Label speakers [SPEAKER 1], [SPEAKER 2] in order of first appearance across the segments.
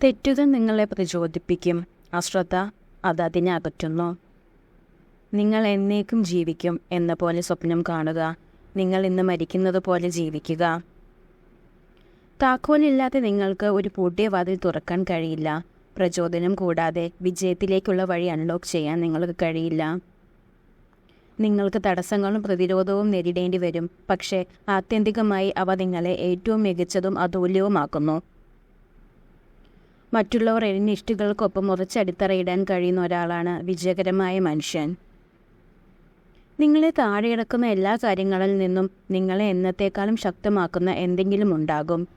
[SPEAKER 1] തെറ്റുകൾ നിങ്ങളെ പ്രചോദിപ്പിക്കും. അശ്രദ്ധ അതിനെ അകറ്റുന്നു. നിങ്ങൾ എന്നേക്കും ജീവിക്കും എന്ന പോലെ സ്വപ്നം കാണുക. നിങ്ങൾ ഇന്ന് മരിക്കുന്നത് പോലെ ജീവിക്കുക. താക്കോലില്ലാതെ നിങ്ങൾക്ക് ഒരു പൂട്ടിയ വാതിൽ തുറക്കാൻ കഴിയില്ല. പ്രചോദനം കൂടാതെ വിജയത്തിലേക്കുള്ള വഴി അൺലോക്ക് ചെയ്യാൻ നിങ്ങൾക്ക് കഴിയില്ല. നിങ്ങൾക്ക് തടസ്സങ്ങളും പ്രതിരോധവും നേരിടേണ്ടി വരും. പക്ഷേ ആത്യന്തികമായി അവ നിങ്ങളെ ഏറ്റവും മികച്ചതും അതുല്യവുമാക്കുന്നു. മറ്റുള്ളവർ ഇഷ്ടികൾക്കൊപ്പം ഉറച്ചടിത്തറയിടാൻ കഴിയുന്ന ഒരാളാണ് വിജയകരമായ മനുഷ്യൻ. നിങ്ങളെ താഴെയിറക്കുന്ന എല്ലാ കാര്യങ്ങളിൽ നിന്നും നിങ്ങളെ എന്നത്തേക്കാളും ശക്തമാക്കുന്ന എന്തെങ്കിലും ഉണ്ടാകും.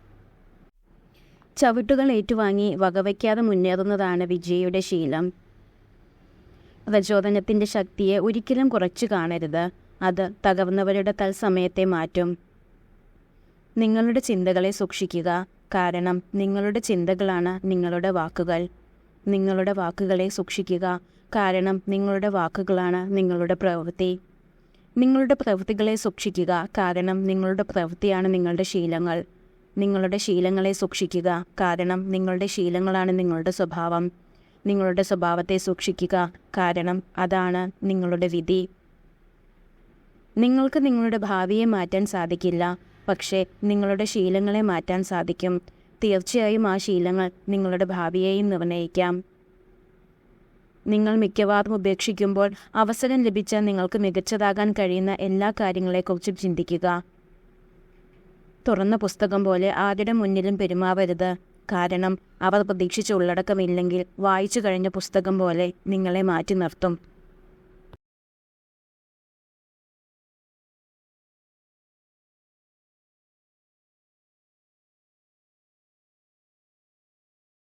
[SPEAKER 1] ചവിട്ടുകൾ ഏറ്റുവാങ്ങി വകവയ്ക്കാതെ മുന്നേറുന്നതാണ് വിജയിയുടെ ശീലം. പ്രചോദനത്തിൻ്റെ ശക്തിയെ ഒരിക്കലും കുറച്ചു കാണരുത്. അത് തകർന്നവരുടെ തത്സമയത്തെ മാറ്റും. നിങ്ങളുടെ ചിന്തകളെ സൂക്ഷിക്കുക. കാരണം നിങ്ങളുടെ ചിന്തകളാണ് നിങ്ങളുടെ വാക്കുകൾ. നിങ്ങളുടെ വാക്കുകളെ സൂക്ഷിക്കുക. കാരണം നിങ്ങളുടെ വാക്കുകളാണ് നിങ്ങളുടെ പ്രവൃത്തി. നിങ്ങളുടെ പ്രവൃത്തികളെ സൂക്ഷിക്കുക. കാരണം നിങ്ങളുടെ പ്രവൃത്തിയാണ് നിങ്ങളുടെ ശീലങ്ങൾ. നിങ്ങളുടെ ശീലങ്ങളെ സൂക്ഷിക്കുക. കാരണം നിങ്ങളുടെ ശീലങ്ങളാണ് നിങ്ങളുടെ സ്വഭാവം. നിങ്ങളുടെ സ്വഭാവത്തെ സൂക്ഷിക്കുക. കാരണം അതാണ് നിങ്ങളുടെ വിധി. നിങ്ങൾക്ക് നിങ്ങളുടെ ഭാവിയെ മാറ്റാൻ സാധിക്കില്ല. പക്ഷേ നിങ്ങളുടെ ശീലങ്ങളെ മാറ്റാൻ സാധിക്കും. തീർച്ചയായും ആ ശീലങ്ങൾ നിങ്ങളുടെ ഭാവിയെയും നിർണ്ണയിക്കാം. നിങ്ങൾ മിക്കവാറും ഉപേക്ഷിക്കുമ്പോൾ അവസരം ലഭിച്ചാൽ നിങ്ങൾക്ക് മികച്ചതാകാൻ കഴിയുന്ന എല്ലാ കാര്യങ്ങളെക്കുറിച്ചും ചിന്തിക്കുക. തുറന്ന പുസ്തകം പോലെ ആരുടെ മുന്നിലും പെരുമാറരുത്. കാരണം അവർ പ്രതീക്ഷിച്ച ഉള്ളടക്കമില്ലെങ്കിൽ വായിച്ചു കഴിഞ്ഞ പുസ്തകം പോലെ നിങ്ങളെ മാറ്റി നിർത്തും.